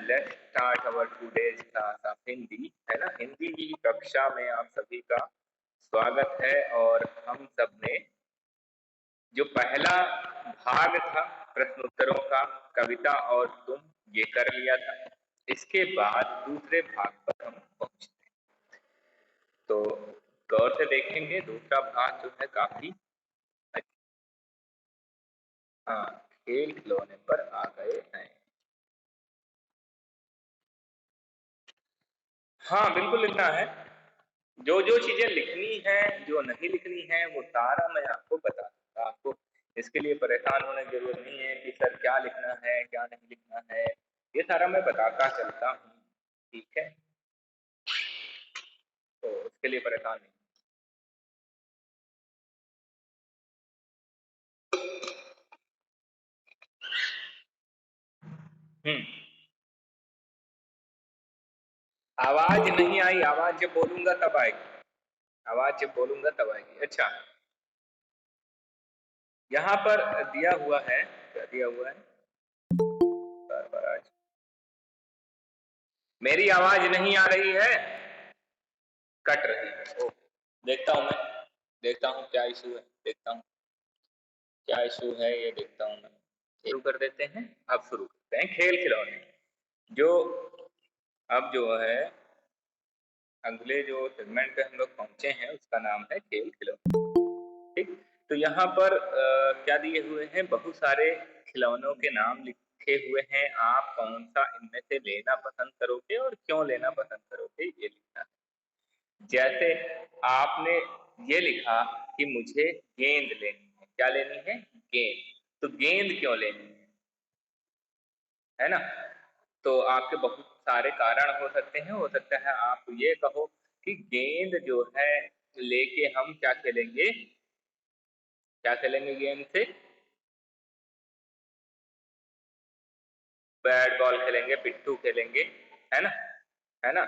Let's start our today's class of Hindi, है ना। हिंदी की कक्षा में आप सभी का स्वागत है। और हम सब ने जो पहला भाग था प्रश्नोत्तरों का, कविता और तुम, ये कर लिया था। इसके बाद दूसरे भाग पर हम पहुंचते हैं, तो गौर से देखेंगे। दूसरा भाग जो है काफी हाँ, खेल खिलौने पर आ गए हैं। हाँ, बिल्कुल लिखना है। जो जो चीजें लिखनी है, जो नहीं लिखनी है, वो सारा मैं आपको बता दूंगा। आपको इसके लिए परेशान होने की जरूरत नहीं है कि सर क्या लिखना है क्या नहीं लिखना है, ये सारा मैं बताता चलता हूँ, ठीक है। तो उसके लिए परेशान नहीं। हम्म, आवाज नहीं आई। आवाज जब बोलूंगा तब आएगी। आवाज जब बोलूंगा तब आएगी। अच्छा, यहाँ पर दिया हुआ है, क्या दिया हुआ है? बार बार आज मेरी आवाज नहीं आ रही है, कट रही है। ओ, देखता हूं मैं, देखता हूं क्या इशू है, देखता हूं क्या इशू है, ये देखता हूं मैं। शुरू कर देते हैं। अब शुरू करते हैं खेल खिलौने। जो अब जो है अगले जो सेगमेंट पे हम लोग पहुंचे हैं, उसका नाम है खेल खिलौने। ठीक, तो यहाँ पर क्या दिए हुए हैं? बहुत सारे खिलौनों के नाम लिखे हुए हैं। आप कौन सा इनमें से लेना पसंद करोगे और क्यों लेना पसंद करोगे, ये लिखना है। जैसे आपने ये लिखा कि मुझे गेंद लेनी है। क्या लेनी है? गेंद। तो गेंद क्यों लेनी है ना? तो आपके बहुत सारे कारण हो सकते हैं। हो सकता है आप ये कहो कि गेंद जो है लेके हम क्या खेलेंगे, क्या खेलेंगे गेंद से? बैट बॉल खेलेंगे, पिट्ठू खेलेंगे, है ना, है ना।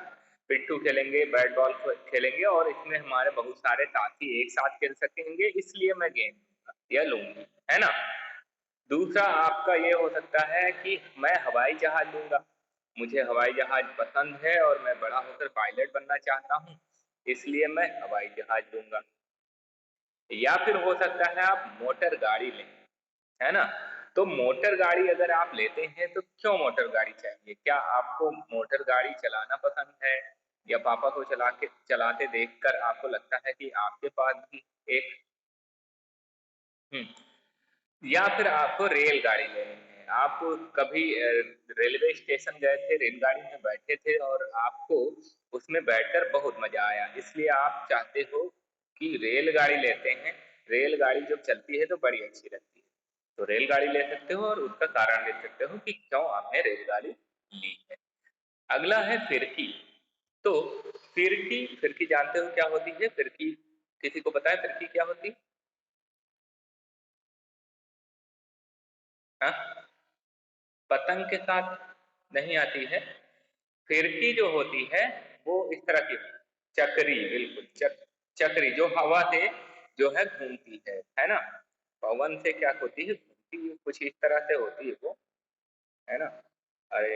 पिट्ठू खेलेंगे, बैट बॉल खेलेंगे, और इसमें हमारे बहुत सारे साथी एक साथ खेल सकेंगे, इसलिए मैं गेंद लूंगा या लूंगी, है ना। दूसरा आपका ये हो सकता है कि मैं हवाई जहाज लूंगा। मुझे हवाई जहाज पसंद है और मैं बड़ा होकर पायलट बनना चाहता हूँ, इसलिए मैं हवाई जहाज लूंगा। या फिर हो सकता है आप मोटर गाड़ी लें, है ना। तो मोटर गाड़ी अगर आप लेते हैं तो क्यों मोटर गाड़ी चाहिए? क्या आपको मोटर गाड़ी चलाना पसंद है, या पापा को चलाते देखकर आपको लगता है कि आपके पास भी एक या फिर आपको रेलगाड़ी लेनी है। आप कभी रेलवे स्टेशन गए थे, रेलगाड़ी में बैठे थे और आपको उसमें बैठकर बहुत मजा आया, इसलिए आप चाहते हो कि रेलगाड़ी लेते हैं। रेलगाड़ी जब चलती है तो बड़ी अच्छी लगती है, तो रेलगाड़ी ले सकते हो और उसका कारण ले सकते हो कि क्यों आपने रेलगाड़ी ली है। अगला है फिरकी। तो फिरकी, फिरकी जानते हो क्या होती है? फिरकी किसी को पता है फिरकी क्या होती है? हाँ, पतंग के साथ नहीं आती है। फिरकी जो होती है वो इस तरह की, चक्री, बिल्कुल चक्री जो हवा से जो है घूमती है ना। पवन से क्या होती है? घूमती है, कुछ इस तरह से होती है वो, है ना। अरे,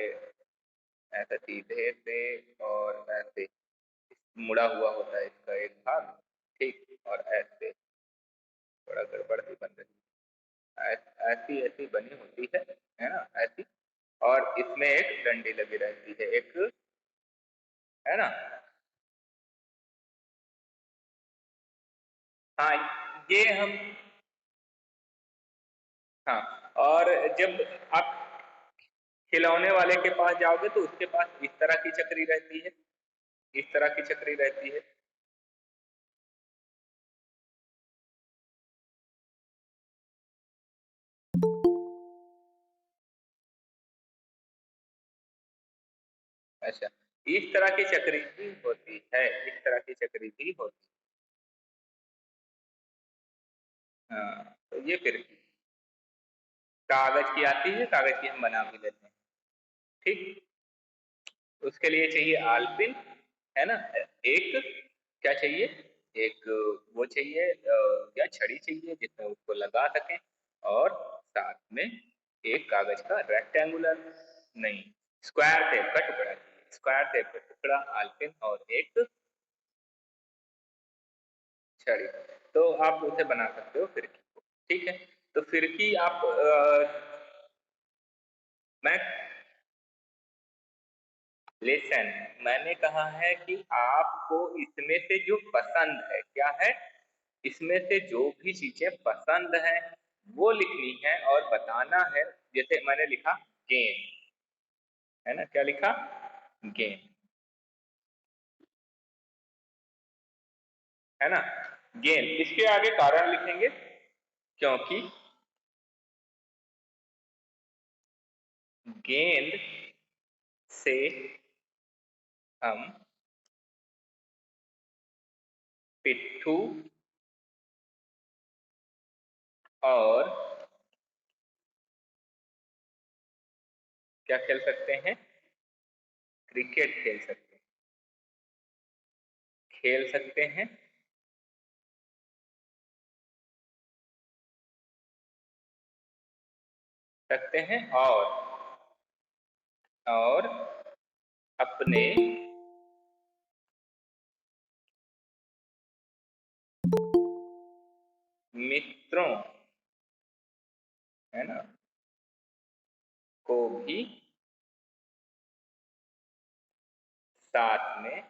ऐसा सीधे से और ऐसे मुड़ा हुआ होता है इसका एक भाग, ठीक, और ऐसे थोड़ा गड़बड़ सी बन रही है, ऐसी ऐसी बनी होती है ना, ऐसी। और इसमें एक डंडी लगी रहती है, एक, है ना। हाँ, ये हम, हाँ, और जब आप खिलौने वाले के पास जाओगे तो उसके पास इस तरह की चक्री रहती है, इस तरह की चक्री रहती है। अच्छा, इस तरह की चक्री भी होती है, इस तरह की चक्री भी होती है। हाँ, तो ये फिर कागज की आती है, कागज की हम बना भी लेते हैं, ठीक। उसके लिए चाहिए आलपिन, है ना। एक क्या चाहिए? एक वो चाहिए, क्या, छड़ी चाहिए जिसमें उसको लगा सकें, और साथ में एक कागज का रेक्टेंगुलर, नहीं, स्क्वायर टेप का टुकड़ा, स्क्वायर टेप का टुकड़ा, आल्केन और एक छड़ी। तो आप उसे बना सकते हो फिरकी को, ठीक है। तो फिरकी आप मैं लेसन, मैंने कहा है कि आपको इसमें से जो पसंद है, क्या है, इसमें से जो भी चीजें पसंद है वो लिखनी है और बताना है। जैसे मैंने लिखा गेम, है ना, क्या लिखा, गेम, है ना, गेम। इसके आगे कारण लिखेंगे क्योंकि गेंद से हम पिट्ठू और क्या खेल सकते हैं, क्रिकेट खेल सकते हैं, खेल सकते हैं, सकते हैं और अपने मित्रों, है ना, को भी साथ में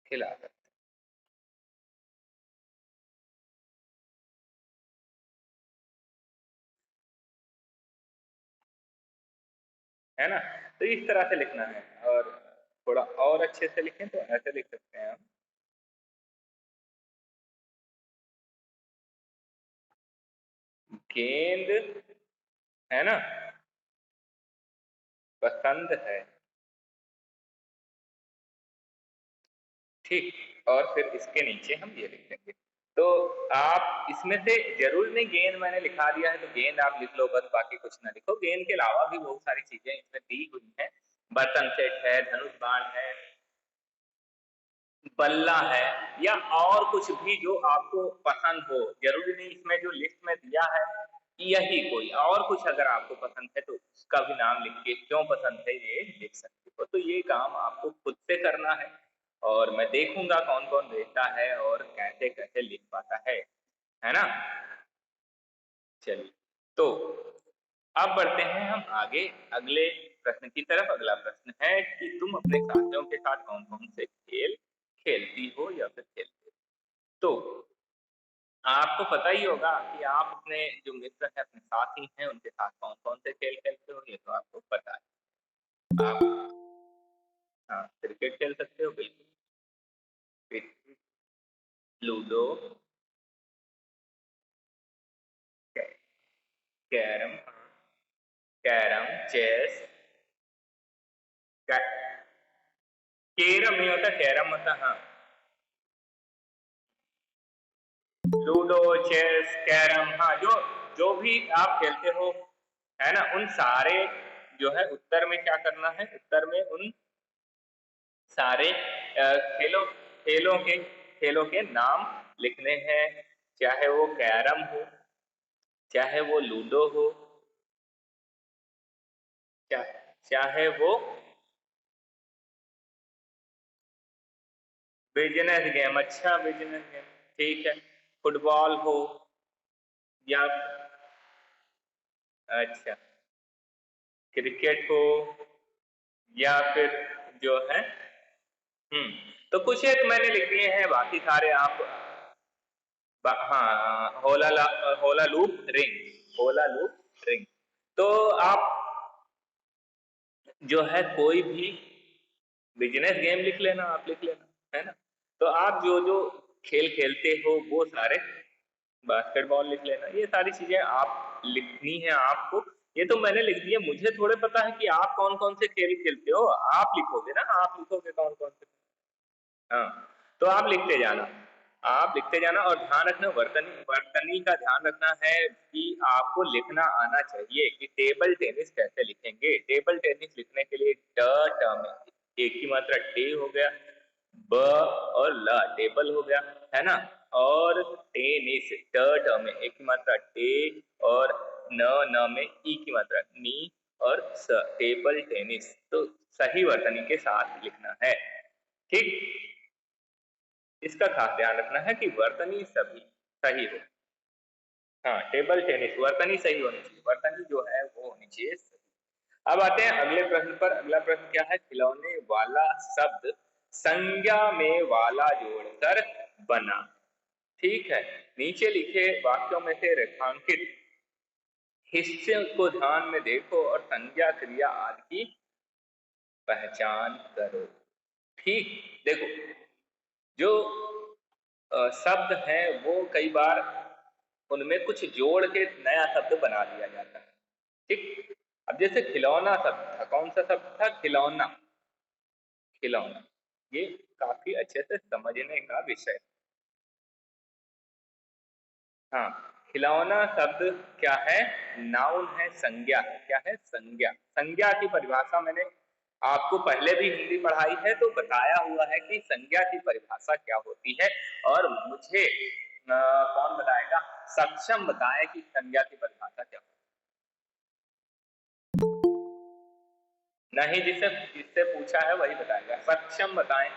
खिला सकते, है ना। तो इस तरह से लिखना है, और थोड़ा और अच्छे से लिखें तो ऐसे लिख सकते हैं हम, गेंद, है ना, पसंद है, ठीक। और फिर इसके नीचे हम ये लिख देंगे। तो आप इसमें से जरूर नहीं, गेंद मैंने लिखा दिया है तो गेंद आप लिख लो बस, बाकी कुछ ना लिखो। गेंद के अलावा भी बहुत सारी चीजें इसमें दी हुई हैं, बर्तन सेट है, धनुष बाण है, बल्ला है, या और कुछ भी जो आपको पसंद हो। जरूरी नहीं इसमें जो लिस्ट में दिया है यही, कोई और कुछ अगर आपको पसंद है तो उसका भी नाम लिख के क्यों पसंद है ये लिख सकते हो। तो ये काम आपको खुद से करना है और मैं देखूंगा कौन कौन देता है और कैसे कैसे लिख पाता है ना। चलिए, तो अब बढ़ते हैं हम आगे अगले प्रश्न की तरफ। अगला प्रश्न है कि तुम अपने साथियों के साथ कौन कौन से खेल खेलती हो या फिर खेलते हो। तो आपको पता ही होगा कि आप अपने जो मित्र हैं, अपने साथी हैं, उनके साथ कौन कौन से खेल खेलते हो, ये तो आपको पता है। आप, हाँ, क्रिकेट खेल सकते हो बिल्कुल, फिर ludo, carrom, carrom, chess, carrom नहीं होता, कैरम होता, हाँ। लूडो, चेस, कैरम, हाँ, जो जो भी आप खेलते हो, है ना, उन सारे जो है उत्तर में क्या करना है, उत्तर में उन सारे खेलों खेलों के नाम लिखने हैं। चाहे वो कैरम हो, चाहे वो लूडो हो, चाहे वो बिजनेस गेम, अच्छा बिजनेस गेम, ठीक है, फुटबॉल हो, या अच्छा क्रिकेट हो, या फिर जो है, हम्म, तो कुछ एक मैंने लिख दिए हैं, बाकी सारे आप हाँ, होला लूप रिंग, होला लूप रिंग। तो आप जो है कोई भी बिजनेस गेम लिख लेना, आप लिख लेना, है ना। तो आप जो जो खेल खेलते हो वो सारे, बास्केटबॉल लिख लेना, ये सारी चीजें आप लिखनी है आपको। ये तो मैंने लिख दिया, मुझे थोड़े पता है कि आप कौन कौन से खेल खेलते हो, आप लिखोगे ना, आप लिखोगे कौन कौन से। हाँ, तो आप लिखते जाना, आप लिखते जाना, और ध्यान रखना, वर्तनी का ध्यान रखना है कि आपको लिखना आना चाहिए कि टेबल टेनिस कैसे लिखेंगे। टेबल टेनिस लिखने के लिए ट में एक ही मात्रा टे हो गया, ब और ल टेबल हो गया, है ना। और टेनिस ट ट में एक की मात्रा टे, और न में ई की मात्रा नी, और स टेबल टेनिस। तो सही वर्तनी के साथ लिखना है, ठीक। इसका खास ध्यान रखना है कि वर्तनी सभी सही हो। हाँ, टेबल टेनिस वर्तनी सही होनी चाहिए, वर्तनी जो है वो होनी चाहिए सही। अब आते हैं अगले प्रश्न पर। अगला प्रश्न क्या है? खिलौने वाला शब्द संज्ञा में वाला जोड़कर बना। ठीक है, नीचे लिखे वाक्यों में से रेखांकित हिस्से को ध्यान में देखो और संज्ञा क्रिया आदि की पहचान करो। ठीक, देखो जो शब्द हैं वो कई बार उनमें कुछ जोड़ के नया शब्द बना दिया जाता है, ठीक। अब जैसे खिलौना शब्द था, कौन सा शब्द था? खिलौना। खिलौना, ये काफी अच्छे से समझने का विषय। हाँ, खिलौना शब्द क्या है? नाउन है, संज्ञा है। क्या है? संज्ञा। संज्ञा की परिभाषा मैंने आपको पहले भी हिंदी पढ़ाई है तो बताया हुआ है कि संज्ञा की परिभाषा क्या होती है। और मुझे कौन बताएगा? सक्षम बताए कि संज्ञा की परिभाषा क्या होती है। नहीं, जिससे जिससे पूछा है वही बताएगा। सक्षम बताएं।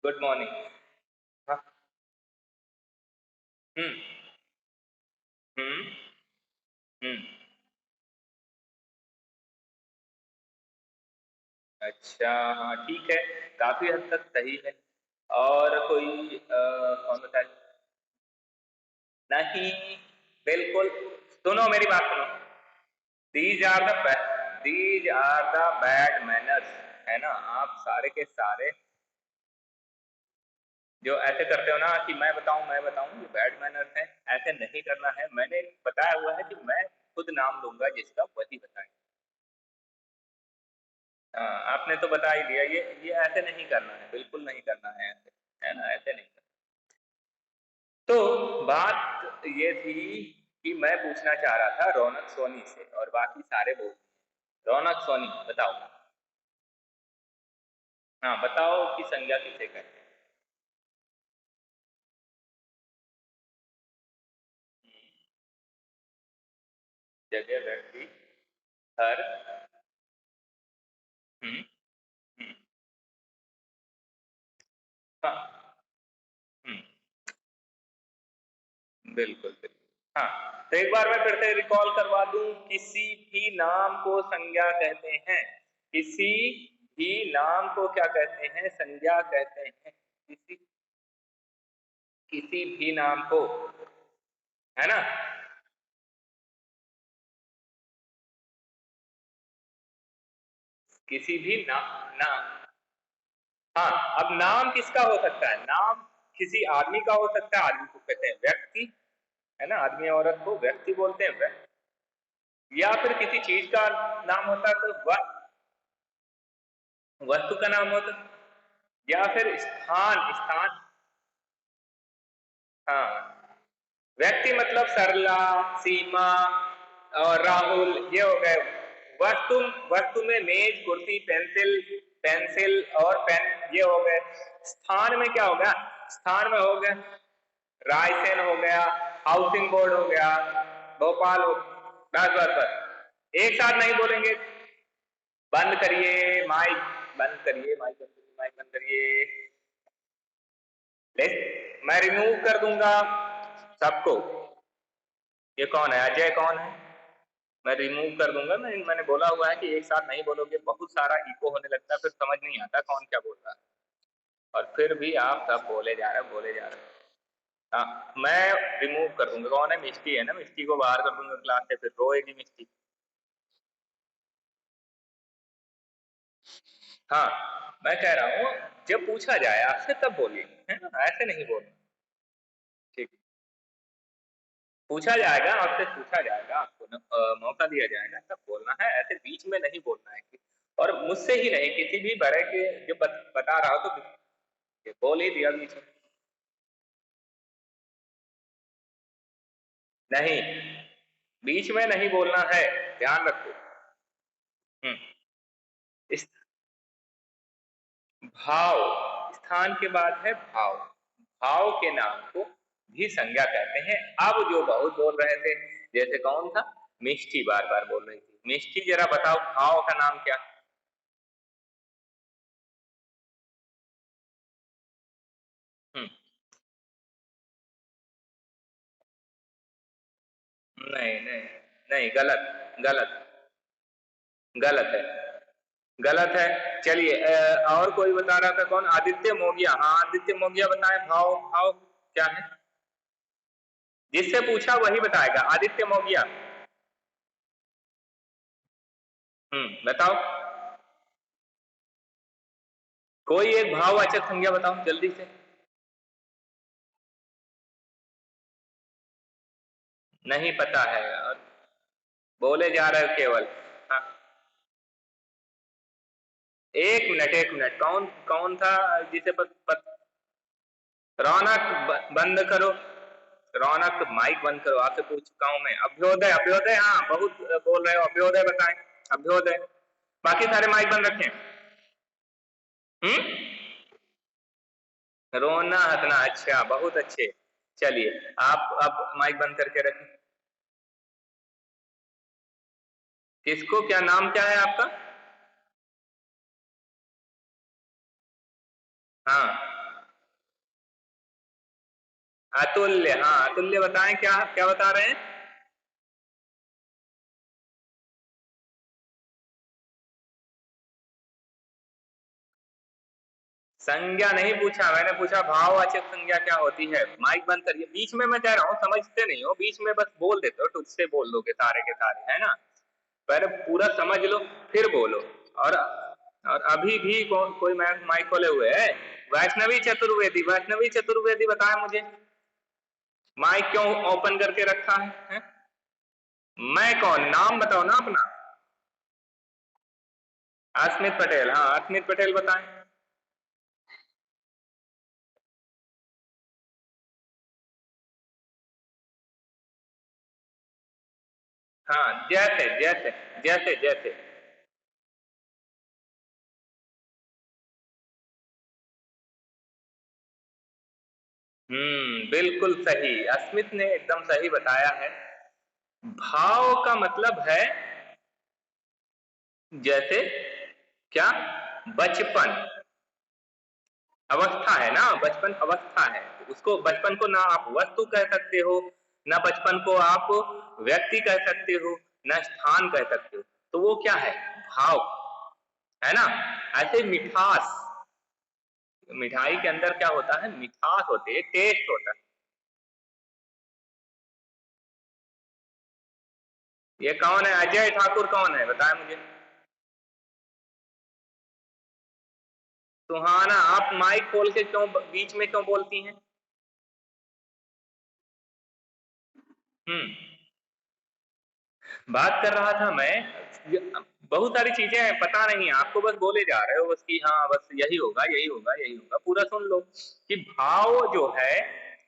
Good morning. हाँ। हम्म। हम्म। हम्म। अच्छा, हाँ ठीक है, काफी हद तक सही है। और कोई कौन बताए? नहीं, बिल्कुल। सुनो, मेरी बात सुनो। These are the bad manners, है ना। आप सारे के सारे जो ऐसे करते हो ना कि मैं बताऊं, ये बैड मैनर्स है। ऐसे नहीं करना है। मैंने बताया हुआ है कि मैं खुद नाम लूंगा जिसका, वही बताएं। हाँ, आपने तो बता ही दिया। ये ऐसे नहीं करना है, बिल्कुल नहीं करना है ऐसे, है ना, ऐसे नहीं करना। तो बात ये थी कि मैं पूछना चाह रहा था रौनक सोनी से, और बाकी सारे बोल। रौनक सोनी बताओ। हाँ, बताओ कि संज्ञा किसे कहते हैं? जगह, व्यक्ति, हर। हम्म। हम्म। हाँ। हम्म। बिल्कुल बिल्कुल। हाँ, तो एक बार मैं फिर से रिकॉल करवा दूं। किसी भी नाम को संज्ञा कहते हैं। किसी भी नाम को क्या कहते हैं? संज्ञा कहते हैं। किसी किसी भी नाम को, है ना। किसी भी नाम। हाँ, अब नाम किसका हो सकता है? नाम किसी आदमी का हो सकता है, आदमी को कहते हैं व्यक्ति, है ना। आदमी औरत को व्यक्ति बोलते हैं, या फिर किसी चीज का नाम होता है तो वस्तु का नाम होता है, या फिर स्थान स्थान। हाँ, व्यक्ति मतलब सरला, सीमा और राहुल, ये हो गए। वस्तु, वस्तु में मेज, कुर्सी, पेंसिल, पेंसिल और पेन, ये हो गए। स्थान में क्या हो गया? स्थान में हो गया रायसेन, हो गया हाउसिंग बोर्ड, हो गया भोपाल, हो। बस बस बस, एक साथ नहीं बोलेंगे। बंद करिए माइक, बंद करिए माइक, बंद करिए माइक, बंद करिए। मैं रिमूव कर दूंगा सबको। ये कौन है? अजय कौन है? मैं रिमूव कर दूंगा। मैंने बोला हुआ है कि एक साथ नहीं बोलोगे, बहुत सारा इको होने लगता है, फिर समझ नहीं आता कौन क्या बोल रहा है। और फिर भी आप सब बोले जा रहे हो, बोले जा रहे हो। हाँ, मैं रिमूव कर दूंगा। कौन है? मिस्टी है ना, मिस्टी को बाहर कर दूंगा क्लास से, फिर रोएगी मिस्टी। हाँ, मैं कह रहा हूँ जब पूछा जाए आपसे तब बोलिए, है ना, ऐसे नहीं बोलना। ठीक, पूछा जाएगा आपसे, पूछा जाएगा आपको मौका दिया जाएगा तब बोलना है, ऐसे बीच में नहीं बोलना है। और मुझसे ही नहीं, किसी भी बड़े के जो बता रहा हो तो बोल ही दिया बीच में। नहीं, बीच में नहीं बोलना है, ध्यान रखो। हम्म। इस भाव, स्थान के बाद है भाव। भाव के नाम को भी संज्ञा कहते हैं। अब जो बहुत बोल रहे थे, जैसे कौन था, मिष्टी बार बार बोल रही थी। मिष्टी जरा बताओ भाव का नाम क्या? नहीं नहीं नहीं, गलत गलत गलत है, गलत है। चलिए और कोई बता रहा था, कौन? आदित्य मोगिया। हाँ आदित्य मोगिया बताएं, भाव भाव क्या है? जिससे पूछा वही बताएगा। आदित्य मोगिया, बताओ। कोई एक भाववाचक संज्ञा बताओ जल्दी से। नहीं पता है और बोले जा रहे हो केवल। हाँ, एक मिनट एक मिनट, कौन कौन था जिसे रौनक बंद करो, रौनक माइक बंद करो, आपसे पूछ चुका हूं मैं। अभ्योदय, अभ्योदय, हाँ बहुत बोल रहे हो, अभ्योदय बताएं। अभ्योदय। बाकी सारे माइक बंद रखें। हम्म, रोना हंसना, अच्छा बहुत अच्छे। चलिए आप अब माइक बंद करके रखें। किसको, क्या नाम क्या है आपका? हाँ अतुल्य, हाँ अतुल्य बताएं, क्या क्या बता रहे हैं? संज्ञा नहीं पूछा मैंने, पूछा भाववाचक संज्ञा क्या होती है। माइक बंद करिए। बीच में मैं कह रहा हूँ समझते नहीं हो, बीच में बस बोल देते हो, टुक से बोल दोगे सारे के सारे, है ना? पहले पूरा समझ लो फिर बोलो। और और अभी भी कोई माइक खोले हुए है? वैष्णवी चतुर्वेदी, वैष्णवी चतुर्वेदी बताए मुझे, माइक क्यों ओपन करके रखा है? मैं कौन, नाम बताओ ना अपना। अस्मित पटेल, हाँ अस्मित पटेल बताएं। हाँ जैसे जैसे जैसे जैसे। बिल्कुल सही, अस्मित ने एकदम सही बताया है। भाव का मतलब है जैसे क्या, बचपन अवस्था है ना, बचपन अवस्था है। उसको बचपन को ना आप वस्तु कह सकते हो, ना बचपन को आप व्यक्ति कह सकते हो, ना स्थान कह सकते हो। तो वो क्या है, भाव, है ना? ऐसे मिठास, मिठाई के अंदर क्या होता है, मिठास होती है, टेस्ट होता है। ये कौन है, अजय ठाकुर कौन है बताए मुझे? सुहाना, आप माइक खोल के क्यों बीच में क्यों बोलती हैं? हम्म, बात कर रहा था मैं, बहुत सारी चीजें पता नहीं आपको, बस बोले जा रहे हो बस कि हाँ बस यही होगा यही होगा यही होगा। पूरा सुन लो कि भाव जो है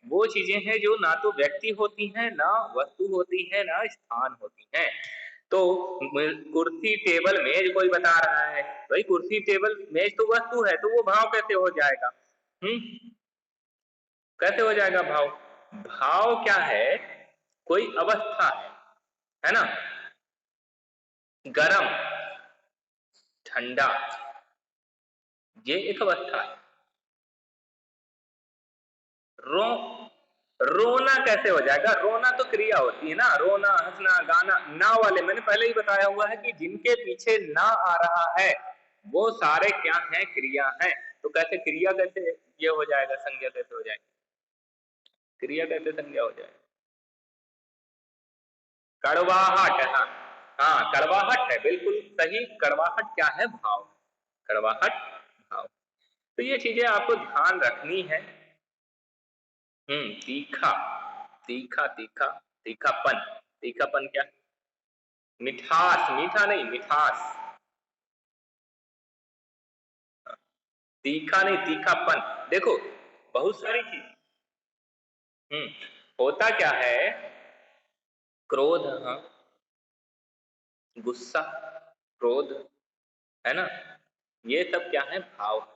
वो चीजें हैं जो ना तो व्यक्ति होती हैं, ना वस्तु होती है, ना स्थान होती हैं। तो कुर्सी टेबल मेज कोई बता रहा है, भाई कुर्सी टेबल मेज तो वस्तु है, तो वो भाव कैसे हो जाएगा? हम्म, कैसे हो जाएगा भाव? भाव क्या है, कोई अवस्था है ना? गरम, ठंडा, ये एक अवस्था है। रो रोना कैसे हो जाएगा? रोना तो क्रिया होती है ना, रोना हंसना गाना। ना वाले मैंने पहले ही बताया हुआ है कि जिनके पीछे ना आ रहा है वो सारे क्या है, क्रिया है। तो कैसे क्रिया, कैसे ये हो जाएगा, संज्ञा कैसे हो जाएगी? क्रिया कैसे संज्ञा हो जाएगी? कड़वाहट, हाँ हाँ कड़वाहट है, बिल्कुल सही। कड़वाहट क्या है, भाव। कड़वाहट भाव। तो ये चीजें आपको ध्यान रखनी है। तीखा, तीखा तीखा, तीखापन, तीखापन क्या? मिठास, मीठा नहीं, मिठास। तीखा नहीं, तीखापन। देखो बहुत सारी चीज, हम्म, होता क्या है, क्रोध, हाँ, गुस्सा, क्रोध, है ना? ये सब क्या है? भाव।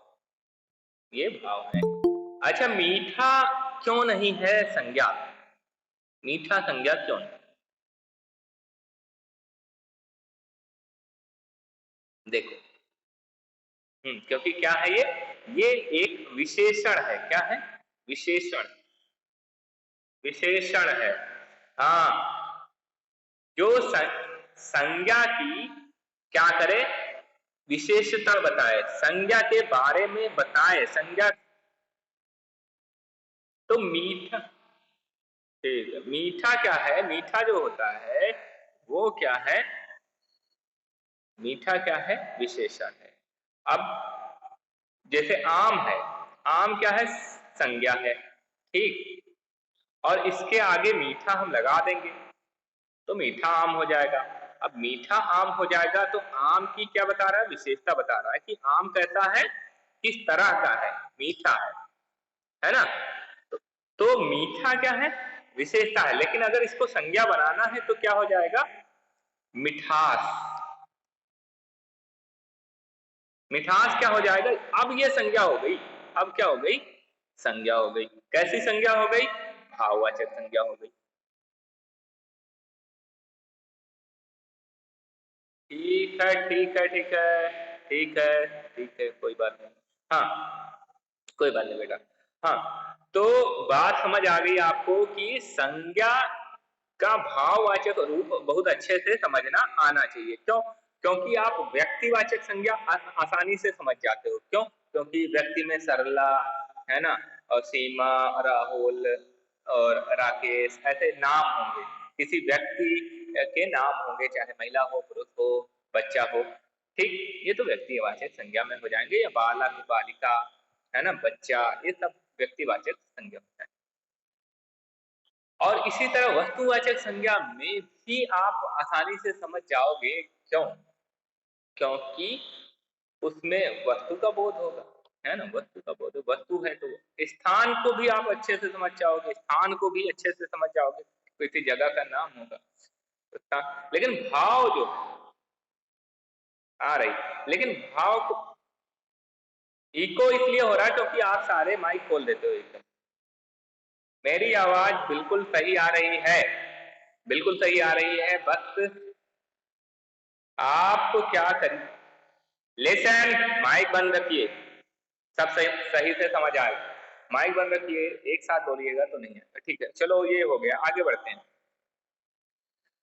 ये भाव है। अच्छा, मीठा क्यों नहीं है संज्ञा? मीठा संज्ञा क्यों नहीं? देखो, क्योंकि क्या है ये एक विशेषण है। क्या है? विशेषण। विशेषण है। हाँ, जो संज्ञा की क्या करे? विशेषता बताए, संज्ञा के बारे में बताए। संज्ञा तो मीठा, ठीक है। मीठा क्या है? मीठा जो होता है वो क्या है? मीठा क्या है? विशेषण है। अब जैसे आम है, आम क्या है? संज्ञा है, ठीक। और इसके आगे मीठा हम लगा देंगे तो मीठा आम हो जाएगा। अब मीठा आम हो जाएगा तो आम की क्या बता रहा है? विशेषता बता रहा है कि आम कैसा है, किस तरह का है, मीठा है ना? तो, तो मीठा क्या है? विशेषता है। लेकिन अगर इसको संज्ञा बनाना है तो क्या हो जाएगा? मिठास। मिठास क्या हो जाएगा? अब ये संज्ञा हो गई। अब क्या हो गई? संज्ञा हो गई। कैसी संज्ञा हो गई? भाववाचक संज्ञा हो गई। ठीक है, ठीक है, ठीक है, ठीक है, ठीक है, कोई बात नहीं। हाँ, कोई बात नहीं बेटा। हाँ, तो बात समझ आ गई आपको कि संज्ञा का भाववाचक रूप बहुत अच्छे से समझना आना चाहिए। क्यों? क्योंकि आप व्यक्तिवाचक संज्ञा आसानी से समझ जाते हो। क्यों? क्योंकि व्यक्ति में सरला, है ना, और सीमा, राहुल और राकेश ऐसे नाम होंगे। किसी व्यक्ति के नाम होंगे, चाहे महिला हो, पुरुष हो, बच्चा हो, ठीक। ये तो व्यक्तिवाचक संज्ञा में हो जाएंगे। या बालक, बालिका, है ना, बच्चा, ये सब व्यक्तिवाचक संज्ञा होता है। और इसी तरह वस्तुवाचक संज्ञा में भी आप आसानी से समझ जाओगे। क्यों? क्योंकि उसमें वस्तु का बोध होगा, है ना, वस्तु का बोध। वस्तु है तो स्थान को भी आप अच्छे से समझ जाओगे, स्थान को भी अच्छे से समझ जाओगे, किसी जगह का नाम होगा तो। लेकिन भाव जो आ रही, लेकिन भाव को इको इसलिए हो रहा है क्योंकि आप सारे माइक खोल देते हो एकदम। मेरी आवाज बिल्कुल सही आ रही है, बिल्कुल सही आ रही है। बस आप क्या करें, लेसन, माइक बंद रखिए। सब सही सही से समझ आए। माइक बंद रखिए, एक साथ बोलिएगा तो नहीं है। ठीक है, चलो ये हो गया, आगे बढ़ते हैं।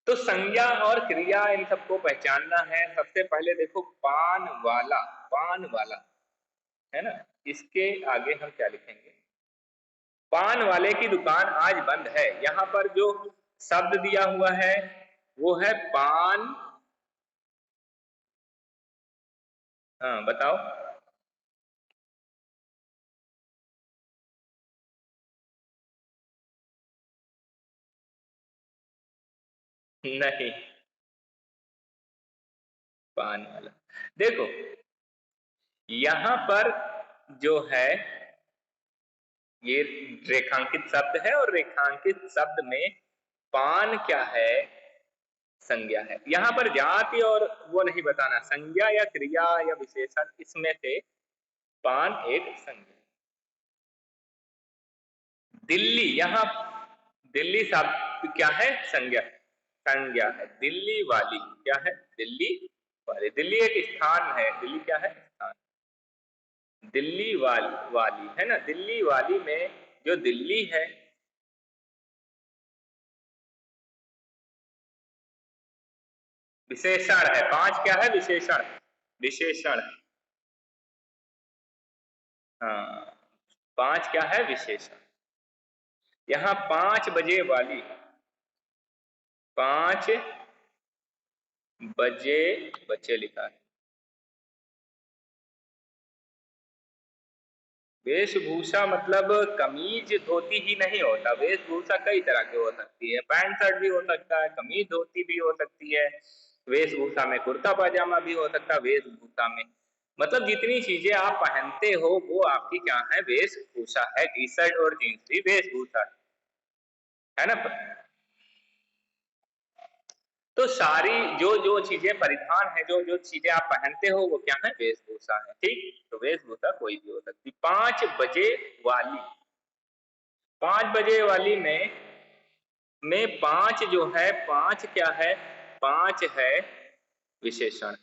तो संज्ञा और क्रिया, इन सबको पहचानना है। सबसे पहले देखो, पान वाला। पान वाला, है ना, इसके आगे हम क्या लिखेंगे? पान वाले की दुकान आज बंद है। यहां पर जो शब्द दिया हुआ है वो है पान। हाँ, बताओ। नहीं, पान वाला। देखो, यहां पर जो है ये रेखांकित शब्द है, और रेखांकित शब्द में पान क्या है? संज्ञा है। यहां पर जाति और वो नहीं बताना, संज्ञा या क्रिया या विशेषण, इसमें से पान एक संज्ञा। दिल्ली, यहां दिल्ली शब्द क्या है? संज्ञा। संज्ञा है। दिल्ली वाली क्या है? दिल्ली वाली। दिल्ली एक स्थान है। दिल्ली क्या है? स्थान। दिल्ली वाली, वाली है ना, दिल्ली वाली में जो दिल्ली है, विशेषण है। पांच क्या है? विशेषण। विशेषण। हाँ, पांच क्या है? विशेषण। यहां 5 बजे वाली, 5 बजे बच्चे लिखा है। वेशभूषा मतलब कमीज धोती ही नहीं होता। वेशभूषा कई तरह की हो सकती है। पैंट शर्ट भी हो सकता है, कमीज धोती भी हो सकती है, वेशभूषा में कुर्ता पाजामा भी हो सकता है। वेशभूषा में मतलब जितनी चीजें आप पहनते हो वो आपकी क्या है? वेशभूषा है। टी शर्ट और जींस भी वेशभूषा है ना? तो सारी जो जो चीजें परिधान है, जो जो चीजें आप पहनते हो वो क्या है, वेशभूषा है। ठीक, तो वेशभूषा कोई भी हो सकती। 5 बजे वाली, 5 बजे वाली में 5 जो है, 5 क्या है, 5 है विशेषण,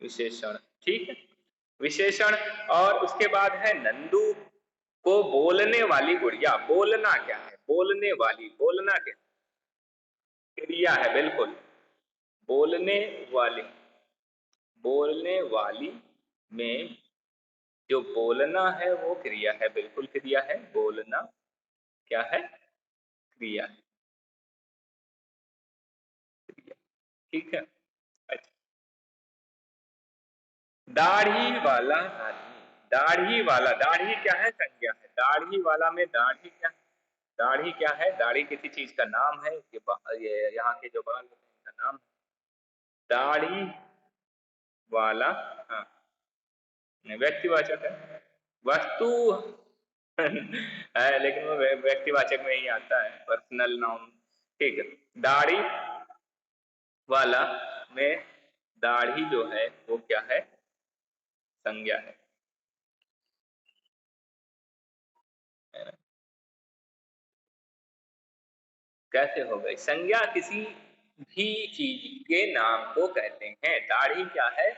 विशेषण। ठीक है, विशेषण। और उसके बाद है नंदू को बोलने वाली गुड़िया। बोलना क्या है, बोलने वाली, बोलना क्या, क्रिया है, बिल्कुल। बोलने वाली, बोलने वाली में जो बोलना है वो क्रिया है, बिल्कुल क्रिया है। बोलना क्या है, क्रिया है, क्रिया। ठीक है। अच्छा, दाढ़ी वाला आदमी, दाढ़ी वाला, दाढ़ी क्या है, संज्ञा है। दाढ़ी वाला में दाढ़ी क्या, दाढ़ी क्या है, दाढ़ी किसी चीज का नाम है। ये यहाँ के जो बाल होते हैं उनका नाम दाढ़ी वाला। हाँ, व्यक्तिवाचक है, वस्तु है, लेकिन वो व्यक्तिवाचक में ही आता है, पर्सनल नाउन। ठीक है, दाढ़ी वाला में दाढ़ी जो है वो क्या है, संज्ञा है ना। कैसे हो गई संज्ञा, किसी भी चीज के नाम को कहते हैं। दाढ़ी क्या है,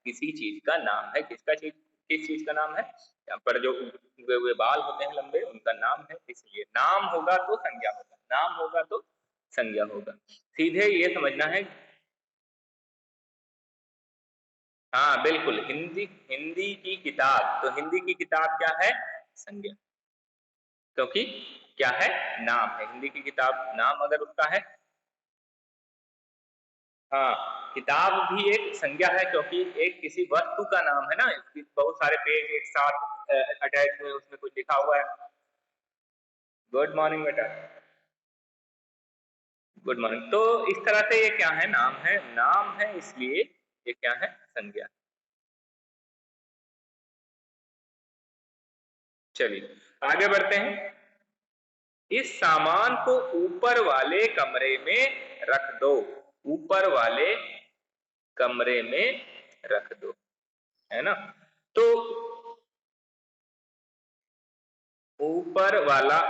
किसी चीज का नाम है। किसका चीज, किस चीज का नाम है, यहाँ पर जो उगे हुए बाल होते हैं लंबे, उनका नाम है। इसलिए नाम होगा तो संज्ञा होगा, नाम होगा तो संज्ञा होगा। सीधे ये समझना है। हाँ बिल्कुल, हिंदी, हिंदी की किताब, तो हिंदी की किताब क्या है, संज्ञा, क्योंकि क्या है, नाम है। हिंदी की किताब नाम अगर उसका है, हाँ, किताब भी एक संज्ञा है, क्योंकि एक किसी वस्तु का नाम है ना। बहुत सारे पेज एक साथ अटैच हुए, उसमें कुछ लिखा हुआ है। गुड मॉर्निंग बेटा, गुड मॉर्निंग। तो इस तरह से ये क्या है, नाम है, नाम है, इसलिए ये क्या है, संज्ञा। चलिए आगे बढ़ते हैं। इस सामान को ऊपर वाले कमरे में रख दो, ऊपर वाले कमरे में रख दो, है ना। तो ऊपर वाला,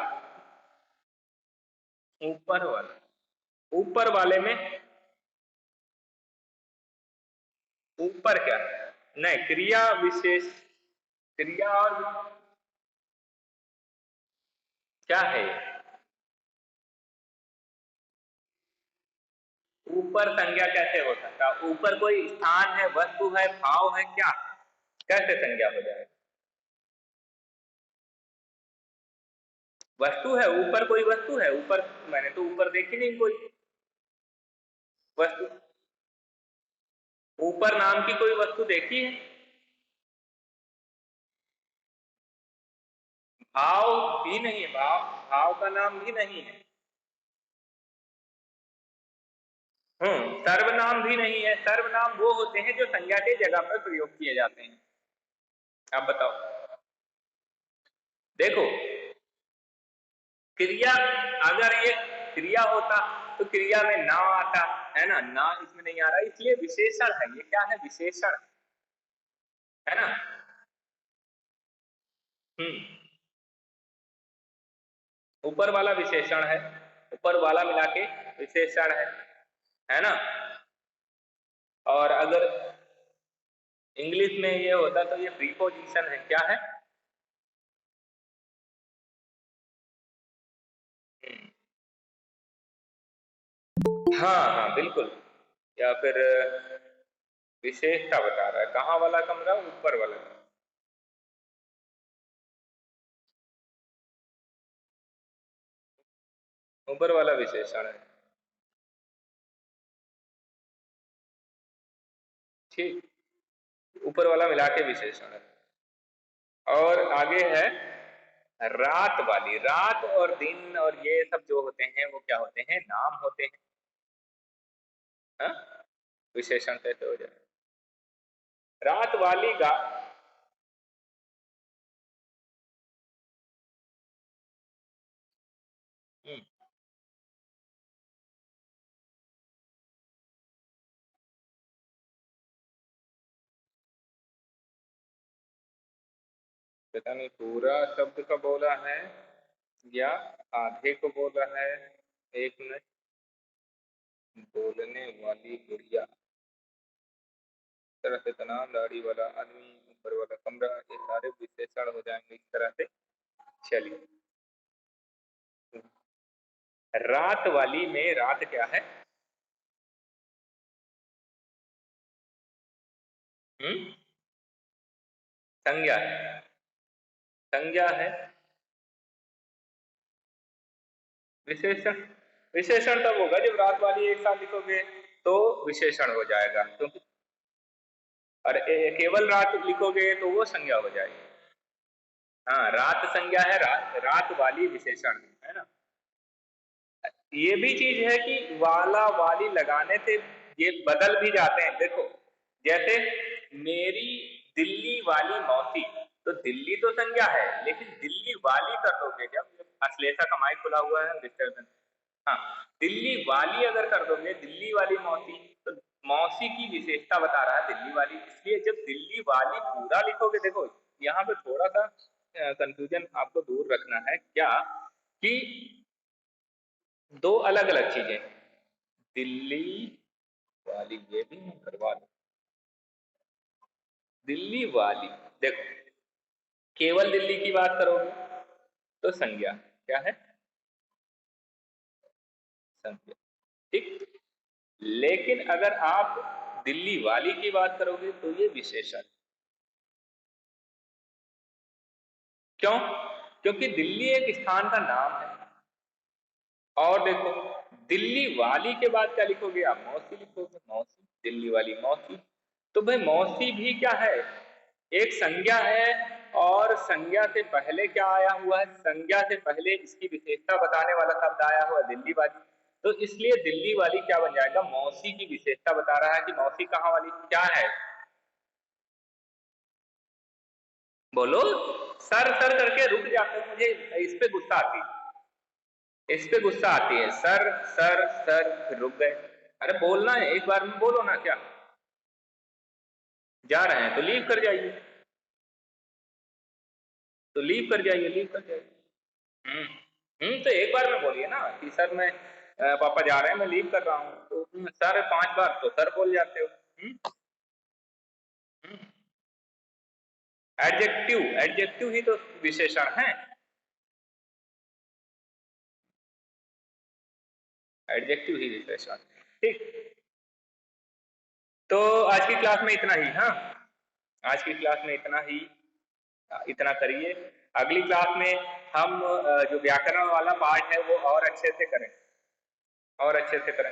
ऊपर वाला, ऊपर वाले में, ऊपर क्या है, नहीं, क्रिया विशेष, क्रिया और क्या है, ऊपर संज्ञा कैसे हो सकता, ऊपर कोई स्थान है, वस्तु है, भाव है, क्या कैसे संज्ञा हो जाएगा। वस्तु है, ऊपर कोई वस्तु है, ऊपर मैंने तो ऊपर देखी नहीं कोई वस्तु, ऊपर नाम की कोई वस्तु देखी है। भाव भी नहीं है, भाव, भाव का नाम भी नहीं है। सर्वनाम भी नहीं है। सर्वनाम वो होते हैं जो संज्ञा के जगह पर प्रयोग किए जाते हैं। आप बताओ, देखो, क्रिया, अगर ये क्रिया होता तो क्रिया में ना आता, है ना, ना इसमें नहीं आ रहा, इसलिए विशेषण है। ये क्या है, विशेषण, है ना। हम्म, ऊपर वाला विशेषण है, ऊपर वाला मिला के विशेषण है ना। और अगर इंग्लिश में ये होता तो ये प्रीपोजिशन है, क्या है। हाँ हाँ बिल्कुल, या फिर विशेषता बता रहा है, कहाँ वाला कमरा, ऊपर वाला, ऊपर वाला विशेषण है। ठीक, ऊपर वाला मिला के विशेषण है। और आगे है रात वाली। रात और दिन और ये सब जो होते हैं वो क्या होते हैं, नाम होते हैं। हाँ? विशेषण कैसे हो जाए, रात वाली गा, हम्म, पता नहीं पूरा शब्द का बोला है या आधे को बोला है। एक मिनट। बोलने वाली गुड़िया, तरह से तनाव, दाढ़ी वाला आदमी, ऊपर वाला कमरा, ये सारे विशेषण हो जाएंगे इस तरह से। चलिए, रात वाली में रात क्या है? संज्ञा है। संज्ञा है। विशेषण, विशेषण तब होगा जब रात वाली एक साथ लिखोगे तो विशेषण हो जाएगा, क्योंकि और केवल रात लिखोगे तो वो संज्ञा हो जाएगी। हाँ, रात संज्ञा है, रात वाली विशेषण है ना। ये भी चीज है कि वाला वाली लगाने से ये बदल भी जाते हैं। देखो, जैसे मेरी दिल्ली वाली मौसी, तो दिल्ली तो संज्ञा है, लेकिन दिल्ली वाली कर दोगे जब, अश्लेषा का माइक खुला हुआ है, डिस्टर्बेंस। हाँ, दिल्ली वाली अगर कर दोगे, दिल्ली वाली मौसी, तो मौसी की विशेषता बता रहा है दिल्ली वाली, इसलिए जब दिल्ली वाली पूरा लिखोगे, देखो यहाँ पे थोड़ा सा कंफ्यूजन आपको दूर रखना है क्या, कि दो अलग अलग चीजें। दिल्ली वाली, ये भी मैं करवा दूं। दिल्ली वाली, देखो केवल दिल्ली की बात करोगे तो संज्ञा क्या है? संज्ञा, ठीक। लेकिन अगर आप दिल्ली वाली की बात करोगे तो ये विशेषण। क्यों? क्योंकि दिल्ली एक स्थान का नाम है। और देखो, दिल्ली वाली के बाद क्या लिखोगे आप? मौसी लिखोगे, मौसी, दिल्ली वाली मौसी। तो भाई मौसी भी क्या है? एक संज्ञा है। और संज्ञा से पहले क्या आया हुआ है? संज्ञा से पहले इसकी विशेषता बताने वाला शब्द आया हुआ है दिल्ली वाली। तो इसलिए दिल्ली वाली क्या बन जाएगा? मौसी की विशेषता बता रहा है कि मौसी कहाँ वाली क्या है। बोलो। सर सर करके रुक जाते हो, मुझे इस पे गुस्सा आती है, इस पे गुस्सा आती है। सर सर सर, फिर रुक गए। अरे बोलना है, एक बार में बोलो ना। क्या जा रहे हैं तो लीव कर जाइए, तो लीव कर जाइए, लीव कर जाइए। तो एक बार में बोलिए ना कि सर मैं पापा जा रहे हैं, मैं लीव कर रहा हूँ, तो सर 5 बार तो सर बोल जाते हो। एडजेक्टिव, एडजेक्टिव ही तो विशेषण है। एडजेक्टिव ही विशेषण, ठीक। तो आज की क्लास में इतना ही। हाँ, आज की क्लास में इतना ही, इतना करिए। अगली क्लास में हम जो व्याकरण वाला पार्ट है वो और अच्छे से करें, और अच्छे से करें।